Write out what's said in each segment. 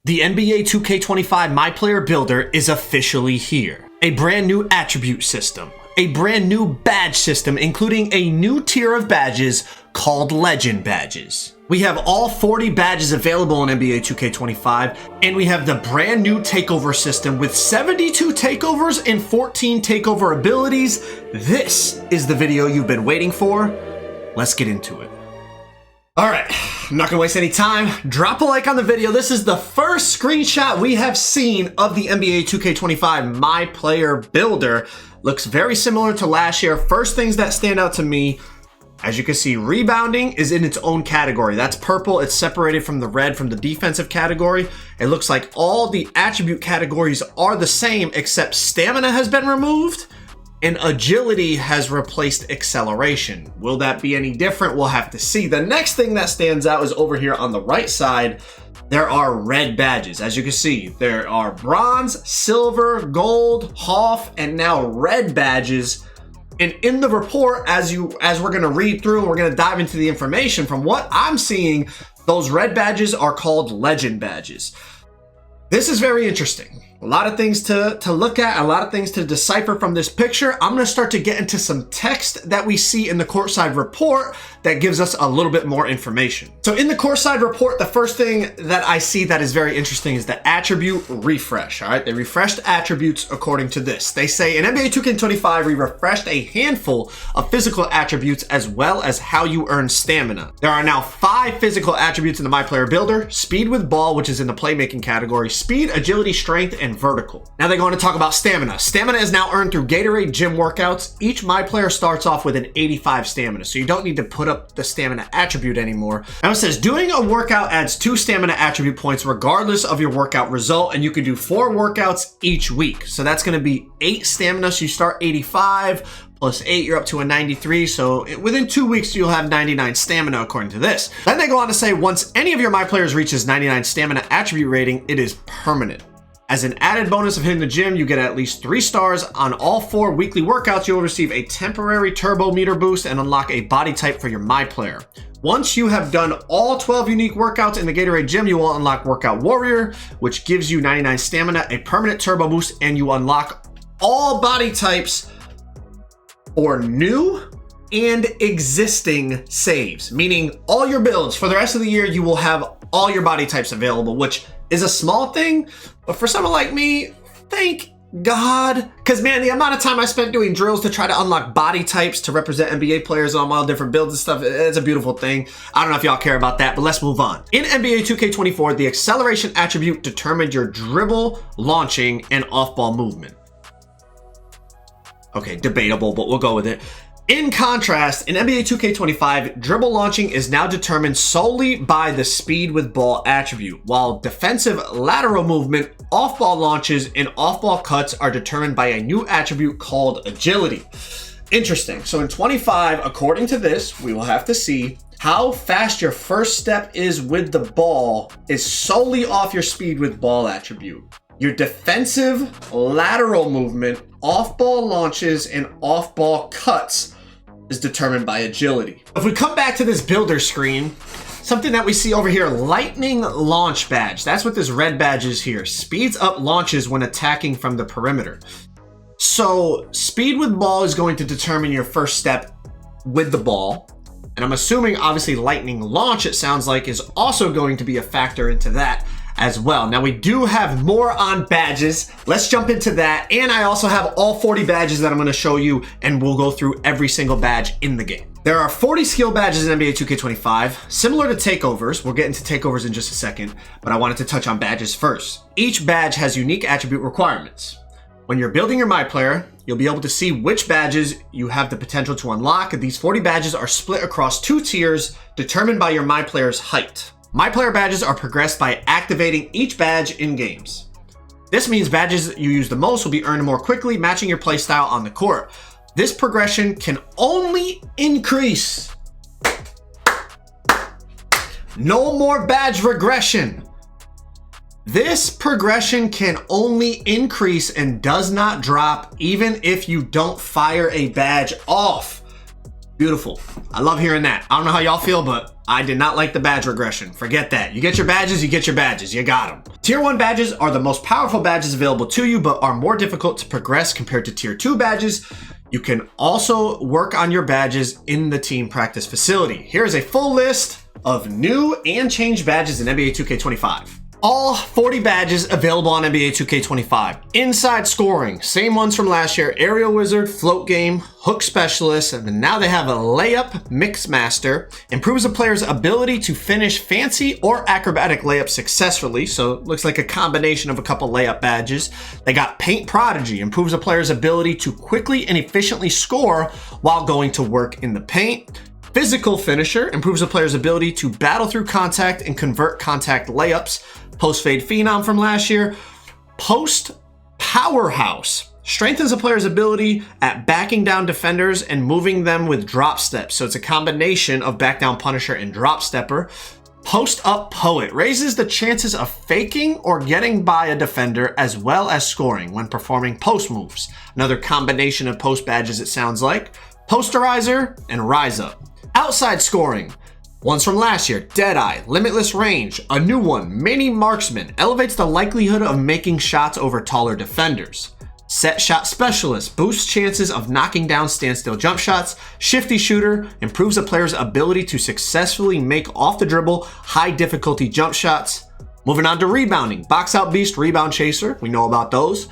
The NBA 2K25 MyPlayer Builder is officially here. A brand new attribute system, a brand new badge system, including a new tier of badges called Legend Badges. We have all 40 badges available in NBA 2K25, and we have the brand new Takeover system with 72 takeovers and 14 takeover abilities. This is the video you've been waiting for. Let's get into it. All right, I'm not gonna waste any time. Drop a like on the video. This is the first screenshot we have seen of the NBA 2K25 MyPlayer Builder. Looks very similar to last year. First things that stand out to me, as you can see, rebounding is in its own category. That's purple. It's separated from the red from the defensive category. It looks like all the attribute categories are the same, except stamina has been removed and agility has replaced acceleration. Will that be any different? We'll have to see. The next thing that stands out is over here on the right side. There are red badges. As you can see, there are bronze, silver, gold, HOF, and now red badges. And in the report, as we're gonna read through and we're gonna dive into the information, from what I'm seeing, those red badges are called Legend Badges. This is very interesting. A lot of things to look at, a lot of things to decipher from this picture. I'm gonna start to get into some text that we see in the courtside report that gives us a little bit more information. So in the courtside report, the first thing that I see that is very interesting is the attribute refresh, all right? They refreshed attributes according to this. They say in NBA 2K25, we refreshed a handful of physical attributes as well as how you earn stamina. There are now 5 physical attributes in the MyPlayer Builder: speed with ball, which is in the playmaking category, speed, agility, strength, and vertical. Now they're going to talk about stamina. Stamina is now earned through Gatorade gym workouts. Each MyPlayer starts off with an 85 stamina, so you don't need to put up the stamina attribute anymore. Now it says doing a workout adds 2 stamina attribute points regardless of your workout result, and you can do 4 workouts each week. So that's going to be 8 stamina, so you start 85 plus 8, you're up to a 93. So within 2 weeks, you'll have 99 stamina according to this. Then they go on to say once any of your MyPlayers reaches 99 stamina attribute rating, it is permanent. As an added bonus of hitting the gym, you get at least 3 stars on all 4 weekly workouts. You'll receive a temporary turbo meter boost and unlock a body type for your MyPlayer. Once you have done all 12 unique workouts in the Gatorade gym, you will unlock Workout Warrior, which gives you 99 stamina, a permanent turbo boost, and you unlock all body types for new and existing saves, meaning all your builds for the rest of the year, you will have all your body types available, which is a small thing, but for someone like me, thank God. Because man, the amount of time I spent doing drills to try to unlock body types to represent NBA players on all different builds and stuff, it's a beautiful thing. I don't know if y'all care about that, but let's move on. In NBA 2K24, the acceleration attribute determined your dribble, launching, and off-ball movement. Okay, debatable, but we'll go with it. In contrast, in NBA 2K25, dribble launching is now determined solely by the speed with ball attribute, while defensive lateral movement, off-ball launches, and off-ball cuts are determined by a new attribute called agility. Interesting. So in 25, according to this, we will have to see how fast your first step is with the ball is solely off your speed with ball attribute. Your defensive lateral movement, off-ball launches, and off-ball cuts is determined by agility. If we come back to this builder screen, something that we see over here, lightning launch badge. That's what this red badge is here. Speeds up launches when attacking from the perimeter. So speed with ball is going to determine your first step with the ball. And I'm assuming obviously lightning launch, it sounds like, is also going to be a factor into that as well. Now we do have more on badges. Let's jump into that. And I also have all 40 badges that I'm going to show you, and we'll go through every single badge in the game. There are 40 skill badges in NBA 2K25, similar to Takeovers. We'll get into Takeovers in just a second, but I wanted to touch on badges first. Each badge has unique attribute requirements. When you're building your MyPlayer, you'll be able to see which badges you have the potential to unlock. These 40 badges are split across 2 tiers determined by your MyPlayer's height. MyPlayer badges are progressed by activating each badge in games. This means badges you use the most will be earned more quickly, matching your playstyle on the court. This progression can only increase. No more badge regression. This progression can only increase and does not drop even if you don't fire a badge off. Beautiful. I love hearing that. I don't know how y'all feel, but I did not like the badge regression. Forget that. You get your badges, you get your badges. You got them. Tier 1 badges are the most powerful badges available to you, but are more difficult to progress compared to Tier 2 badges. You can also work on your badges in the team practice facility. Here is a full list of new and changed badges in NBA 2K25. All 40 badges available on NBA 2K25. Inside scoring, same ones from last year. Aerial Wizard, Float Game, Hook Specialist, and now they have a Layup Mix Master. Improves a player's ability to finish fancy or acrobatic layups successfully. So it looks like a combination of a couple layup badges. They got Paint Prodigy. Improves a player's ability to quickly and efficiently score while going to work in the paint. Physical Finisher improves a player's ability to battle through contact and convert contact layups. Post Fade Phenom from last year. Post Powerhouse strengthens a player's ability at backing down defenders and moving them with drop steps. So it's a combination of back down Punisher and drop stepper. Post Up Poet raises the chances of faking or getting by a defender as well as scoring when performing post moves. Another combination of post badges, it sounds like. Posterizer and Rise Up. Outside scoring. Ones from last year, Deadeye, Limitless Range, a new one, Mini Marksman, elevates the likelihood of making shots over taller defenders. Set Shot Specialist, boosts chances of knocking down standstill jump shots. Shifty Shooter, improves a player's ability to successfully make off the dribble, high difficulty jump shots. Moving on to rebounding, Box Out Beast, Rebound Chaser, we know about those.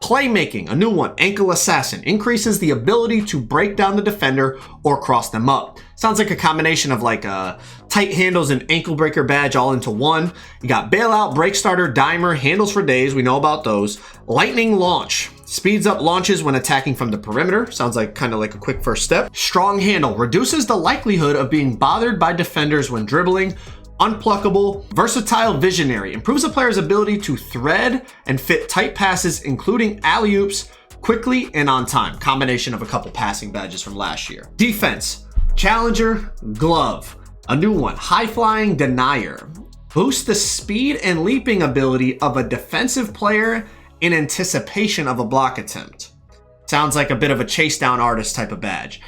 Playmaking, a new one, Ankle Assassin, increases the ability to break down the defender or cross them up. Sounds like a combination of like tight handles and ankle breaker badge all into one. You got Bailout, Break Starter, Dimer, Handles for Days, we know about those. Lightning Launch, speeds up launches when attacking from the perimeter. Sounds like kind of like a quick first step. Strong Handle, reduces the likelihood of being bothered by defenders when dribbling. Unpluckable, Versatile Visionary, improves a player's ability to thread and fit tight passes, including alley-oops, quickly and on time. Combination of a couple passing badges from last year. Defense, Challenger Glove, a new one, High Flying Denier, boosts the speed and leaping ability of a defensive player in anticipation of a block attempt. Sounds like a bit of a chase down artist type of badge.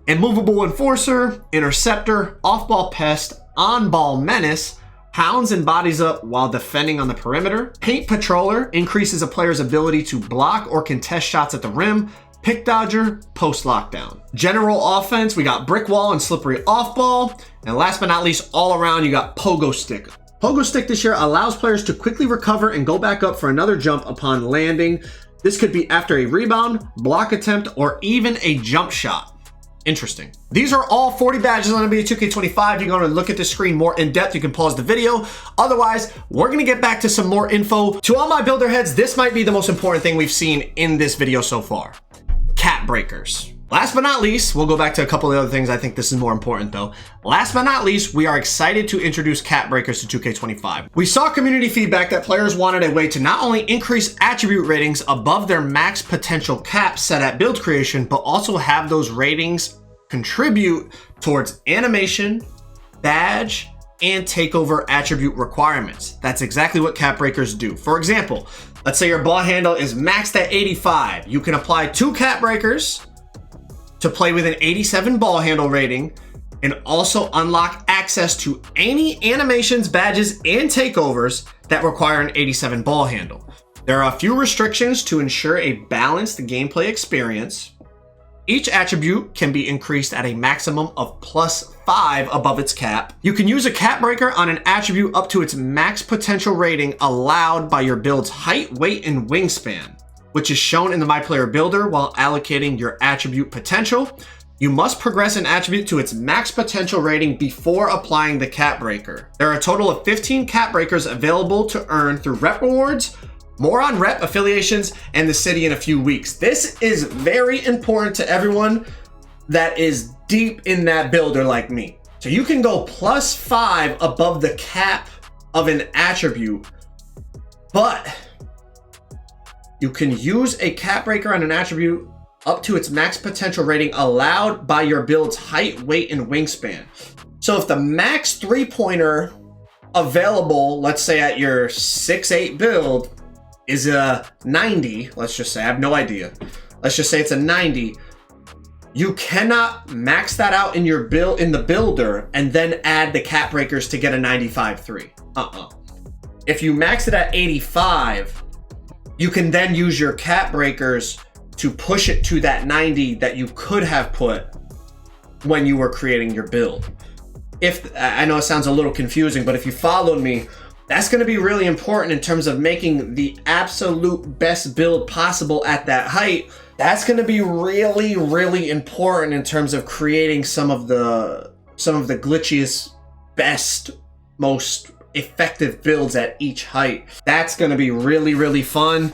Immovable Enforcer, Interceptor, Off-Ball Pest, On-Ball Menace, pounds and bodies up while defending on the perimeter. Paint Patroller increases a player's ability to block or contest shots at the rim. Pick Dodger, Post Lockdown. General offense, we got Brick Wall and Slippery Off-Ball. And last but not least, all around, you got Pogo Stick. Pogo Stick this year allows players to quickly recover and go back up for another jump upon landing. This could be after a rebound, block attempt, or even a jump shot. Interesting. These are all 40 badges on NBA 2K25. You're going to look at the screen more in depth. You can pause the video. Otherwise, we're going to get back to some more info. To all my builder heads, this might be the most important thing we've seen in this video so far. Cap breakers. Last but not least, we'll go back to a couple of other things. I think this is more important though. Last but not least, we are excited to introduce cap breakers to 2K25. We saw community feedback that players wanted a way to not only increase attribute ratings above their max potential cap set at build creation, but also have those ratings contribute towards animation, badge, and takeover attribute requirements. That's exactly what cap breakers do. For example, let's say your ball handle is maxed at 85. You can apply 2 cap breakers to play with an 87 ball handle rating and also unlock access to any animations, badges, and takeovers that require an 87 ball handle. There are a few restrictions to ensure a balanced gameplay experience. Each attribute can be increased at a maximum of +5 above its cap. You can use a cap breaker on an attribute up to its max potential rating allowed by your build's height, weight, and wingspan, which is shown in the MyPlayer Builder while allocating your attribute potential. You must progress an attribute to its max potential rating before applying the cap breaker. There are a total of 15 cap breakers available to earn through rep rewards. More on rep, affiliations, and the city in a few weeks. This is very important to everyone that is deep in that builder like me. So you can go +5 above the cap of an attribute, but you can use a cap breaker on an attribute up to its max potential rating allowed by your build's height, weight, and wingspan. So if the max three-pointer available, let's say at your 6'8" build, is a 90, let's just say, I have no idea. Let's just say it's a 90. You cannot max that out in your in the builder and then add the cap breakers to get a 95-3. If you max it at 85, you can then use your cap breakers to push it to that 90 that you could have put when you were creating your build. If I know it sounds a little confusing, but if you followed me, that's going to be really important in terms of making the absolute best build possible at that height. That's going to be really, really important in terms of creating some of the glitchiest, best, most effective builds at each height. That's going to be really, really fun.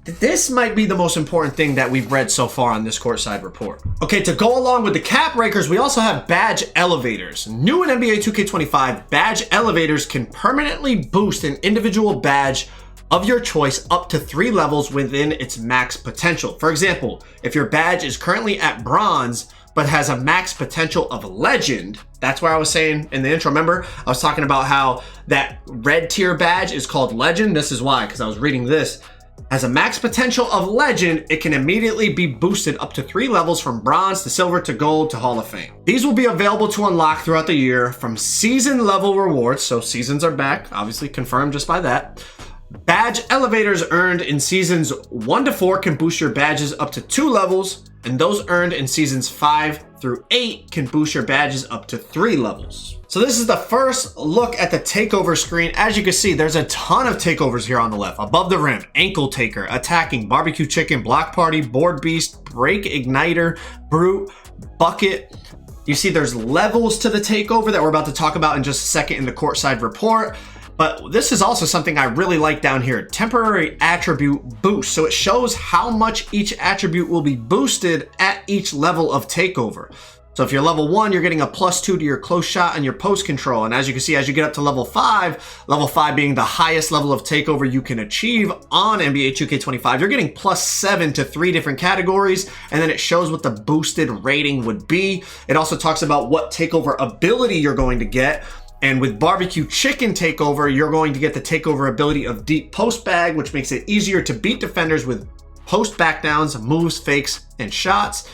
This might be the most important thing that we've read so far on this courtside report. Okay, to go along with the cap breakers, we also have badge elevators. New in NBA 2K25, badge elevators can permanently boost an individual badge of your choice up to 3 levels within its max potential. For example, if your badge is currently at bronze, but has a max potential of legend. That's where I was saying in the intro, remember? I was talking about how that red tier badge is called legend. This is why, because I was reading this. Has a max potential of legend, it can immediately be boosted up to 3 levels from bronze to silver to gold to Hall of Fame. These will be available to unlock throughout the year from season level rewards. So seasons are back, obviously confirmed just by that. Badge elevators earned in seasons 1 to 4 can boost your badges up to 2 levels, and those earned in seasons 5 through 8 can boost your badges up to 3 levels. So this is the first look at the takeover screen. As you can see, there's a ton of takeovers here on the left. Above the rim, ankle taker, attacking, barbecue chicken, block party, board beast, break igniter, brute, bucket. You see there's levels to the takeover that we're about to talk about in just a second in the courtside report. But this is also something I really like down here, temporary attribute boost. So it shows how much each attribute will be boosted at each level of takeover. So if you're level 1, you're getting a +2 to your close shot and your post control. And as you can see, as you get up to level 5 being the highest level of takeover you can achieve on NBA 2K25, you're getting +7 to 3 different categories. And then it shows what the boosted rating would be. It also talks about what takeover ability you're going to get. And with barbecue chicken takeover, you're going to get the takeover ability of deep post bag, which makes it easier to beat defenders with post backdowns, moves, fakes, and shots.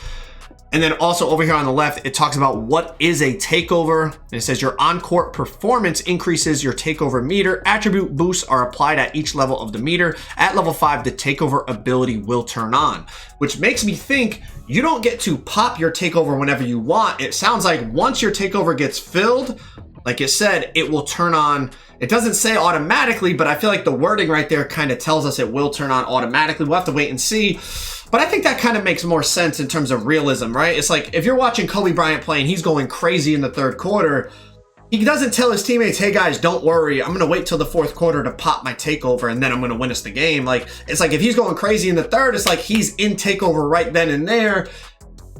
And then also over here on the left, it talks about what is a takeover. And it says your on-court performance increases your takeover meter. Attribute boosts are applied at each level of the meter. At level 5, the takeover ability will turn on, which makes me think you don't get to pop your takeover whenever you want. It sounds like once your takeover gets filled, like it said, it will turn on. It doesn't say automatically, but I feel like the wording right there kind of tells us it will turn on automatically. We'll have to wait and see. But I think that kind of makes more sense in terms of realism, right? It's like if you're watching Kobe Bryant play and he's going crazy in the 3rd quarter, he doesn't tell his teammates, hey guys, don't worry, I'm going to wait till the 4th quarter to pop my takeover and then I'm going to win us the game. Like, it's like if he's going crazy in the 3rd, it's like he's in takeover right then and there.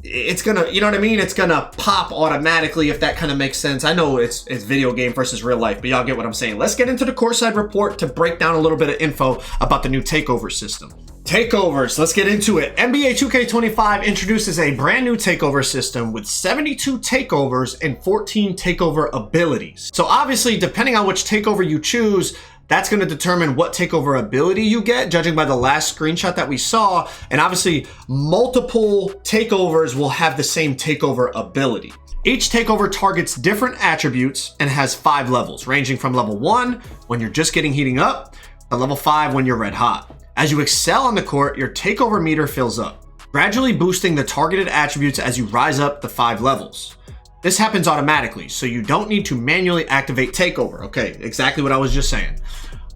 It's gonna, you know what I mean? It's gonna pop automatically, if that kind of makes sense. I know it's video game versus real life, but y'all get what I'm saying. Let's get into the courtside report to break down a little bit of info about the new takeover system. Takeovers, let's get into it. NBA 2K25 introduces a brand new takeover system with 72 takeovers and 14 takeover abilities. So obviously, depending on which takeover you choose, that's going to determine what takeover ability you get, judging by the last screenshot that we saw. And obviously, multiple takeovers will have the same takeover ability. Each takeover targets different attributes and has 5 levels, ranging from level 1, when you're just getting heating up, to level 5 when you're red hot. As you excel on the court, your takeover meter fills up, gradually boosting the targeted attributes as you rise up the 5 levels. This happens automatically, so you don't need to manually activate takeover. Okay, exactly what I was just saying.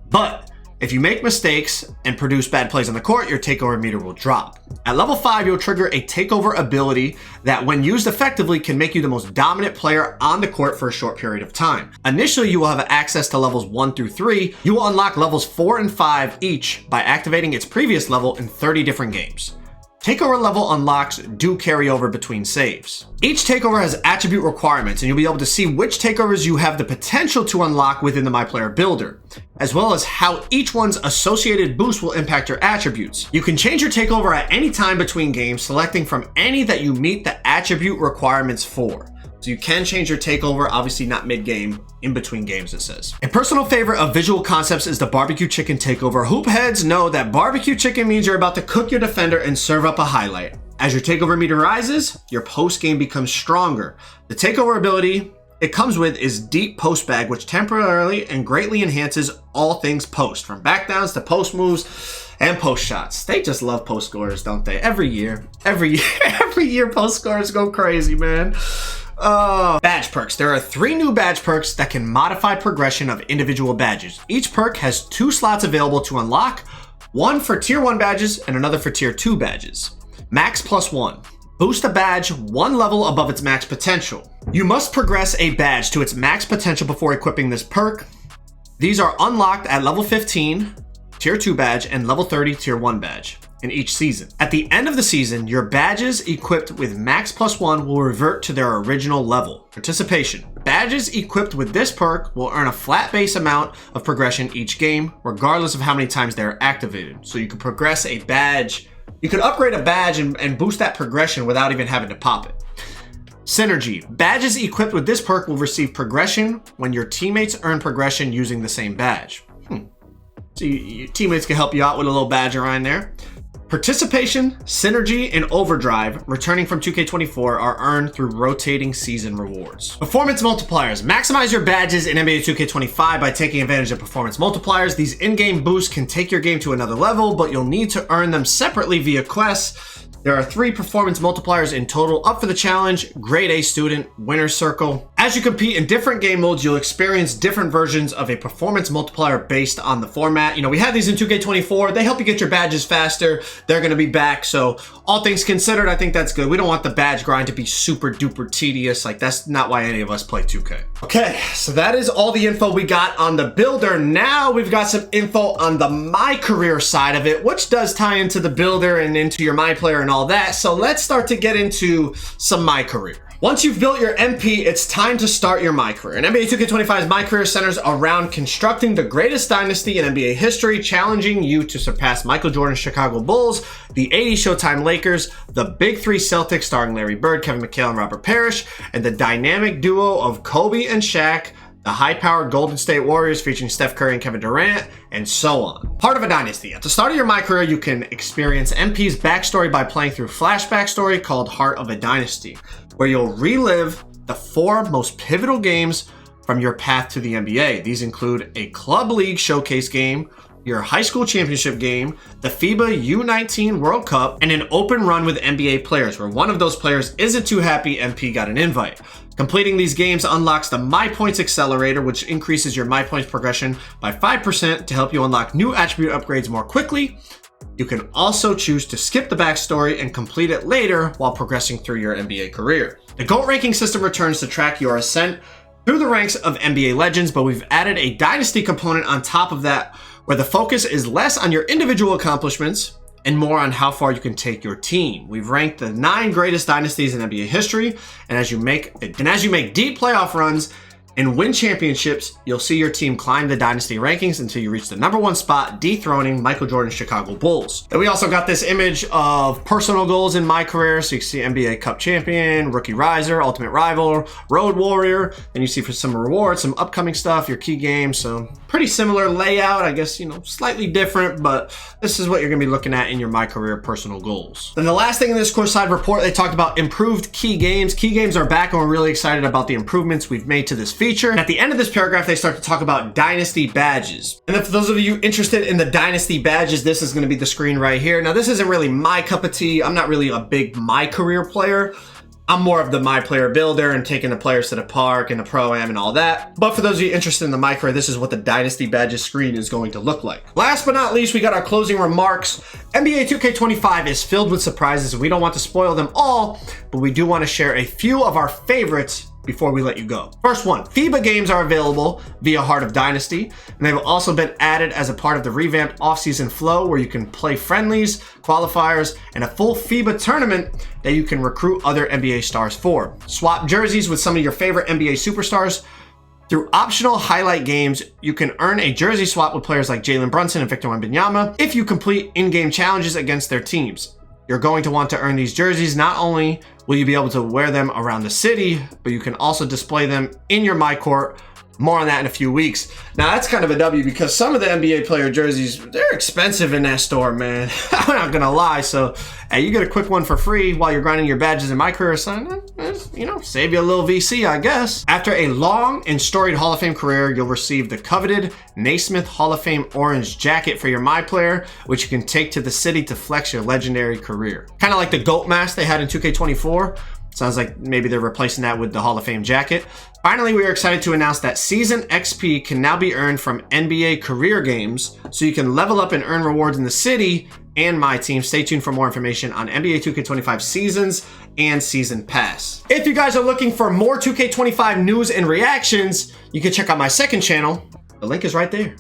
But if you make mistakes and produce bad plays on the court, your takeover meter will drop. At level 5, you'll trigger a takeover ability that, when used effectively, can make you the most dominant player on the court for a short period of time. Initially, you will have access to levels 1 through 3. You will unlock levels 4 and 5 each by activating its previous level in 30 different games. Takeover level unlocks do carry over between saves. Each takeover has attribute requirements, and you'll be able to see which takeovers you have the potential to unlock within the MyPlayer Builder, as well as how each one's associated boost will impact your attributes. You can change your takeover at any time between games, selecting from any that you meet the attribute requirements for. So you can change your takeover, obviously not mid-game, in between games, it says. A personal favorite of visual concepts is the barbecue chicken takeover. Hoop heads know that barbecue chicken means you're about to cook your defender and serve up a highlight. As your takeover meter rises, your post game becomes stronger. The takeover ability it comes with is Deep Post Bag, which temporarily and greatly enhances all things post, from backdowns to post moves and post shots. They just love post scorers, don't they? Every year, every year post scorers go crazy, man. Badge perks. There are 3 new badge perks that can modify progression of individual badges. Each perk has 2 slots available to unlock, one for tier 1 badges and another for tier 2 badges. Max +1. Boost a badge 1 level above its max potential. You must progress a badge to its max potential before equipping this perk. These are unlocked at level 15, tier 2 badge, and level 30, tier 1 badge in each season. At the end of the season, your badges equipped with max +1 will revert to their original level. Participation. Badges equipped with this perk will earn a flat base amount of progression each game, regardless of how many times they're activated. So you can progress a badge. You could upgrade a badge and boost that progression without even having to pop it. Synergy. Badges equipped with this perk will receive progression when your teammates earn progression using the same badge. So your teammates can help you out with a little badge around there. Participation, Synergy, and Overdrive, returning from 2K24, are earned through rotating season rewards. Performance multipliers. Maximize your badges in NBA 2K25 by taking advantage of performance multipliers. These in-game boosts can take your game to another level, but you'll need to earn them separately via quests. There are 3 performance multipliers in total up for the challenge: Grade A Student, Winner's Circle. As you compete in different game modes, you'll experience different versions of a performance multiplier based on the format. You know, we have these in 2K24. They help you get your badges faster. They're going to be back. So all things considered, I think that's good. We don't want the badge grind to be super duper tedious. Like, that's not why any of us play 2K. Okay, so that is all the info we got on the builder. Now we've got some info on the My Career side of it, which does tie into the builder and into your MyPlayer and all that. So let's start to get into some My Career. Once you've built your MP, it's time to start your My Career. And NBA 2K25's My Career centers around constructing the greatest dynasty in NBA history, challenging you to surpass Michael Jordan's Chicago Bulls, the 80s Showtime Lakers, the Big Three Celtics starring Larry Bird, Kevin McHale, and Robert Parrish, and the dynamic duo of Kobe and Shaq, the high-powered Golden State Warriors featuring Steph Curry and Kevin Durant, and so on. Part of a dynasty. At the start of your My Career, you can experience MP's backstory by playing through Flashback Story called Heart of a Dynasty, where you'll relive the 4 most pivotal games from your path to the NBA. These include a Club League Showcase game, your high school championship game, the FIBA U19 World Cup, and an open run with NBA players, where one of those players isn't too happy MP got an invite. Completing these games unlocks the My Points Accelerator, which increases your My Points progression by 5% to help you unlock new attribute upgrades more quickly. You can also choose to skip the backstory and complete it later while progressing through your NBA career. The GOAT ranking system returns to track your ascent through the ranks of NBA legends, but we've added a dynasty component on top of that, where the focus is less on your individual accomplishments and more on how far you can take your team. We've ranked the 9 greatest dynasties in NBA history, and as you make deep playoff runs and win championships, you'll see your team climb the dynasty rankings until you reach the #1 spot, dethroning Michael Jordan's Chicago Bulls. And we also got this image of personal goals in My Career. So you can see NBA Cup champion, rookie riser, ultimate rival, road warrior. Then you see for some rewards, some upcoming stuff, your key games. So pretty similar layout, I guess, you know, slightly different, but this is what you're gonna be looking at in your My Career personal goals. Then the last thing in this course side report, they talked about improved key games. Key games are back, and we're really excited about the improvements we've made to this feature. And at the end of this paragraph, they start to talk about dynasty badges. And then for those of you interested in the dynasty badges, this is going to be the screen right here. Now, this isn't really my cup of tea. I'm not really a big My Career player. I'm more of the MyPlayer Builder and taking the players to the park and the Pro-Am and all that. But for those of you interested in the My Career, this is what the Dynasty Badges screen is going to look like. Last but not least, we got our closing remarks. NBA 2K25 is filled with surprises, and we don't want to spoil them all, but we do want to share a few of our favorites before we let you go. First one, FIBA games are available via Heart of Dynasty, and they've also been added as a part of the revamped offseason flow, where you can play friendlies, qualifiers, and a full FIBA tournament that you can recruit other NBA stars for. Swap jerseys with some of your favorite NBA superstars. Through optional highlight games, you can earn a jersey swap with players like Jalen Brunson and Victor Wembanyama if you complete in-game challenges against their teams. You're going to want to earn these jerseys. Not only will you be able to wear them around the city, but you can also display them in your My Court More on that in a few weeks. Now that's kind of a W because some of the NBA player jerseys, they're expensive in that store, man. I'm not gonna lie. So hey, you get a quick one for free while you're grinding your badges in MyPlayer, son. You know, save you a little VC, I guess. After a long and storied Hall of Fame career, you'll receive the coveted Naismith Hall of Fame orange jacket for your MyPlayer, which you can take to the city to flex your legendary career. Kind of like the GOAT mask they had in 2K24. Sounds like maybe they're replacing that with the Hall of Fame jacket. Finally, we are excited to announce that Season XP can now be earned from NBA career games, so you can level up and earn rewards in the city and my team. Stay tuned for more information on NBA 2K25 seasons and Season Pass. If you guys are looking for more 2K25 news and reactions, you can check out my second channel. The link is right there.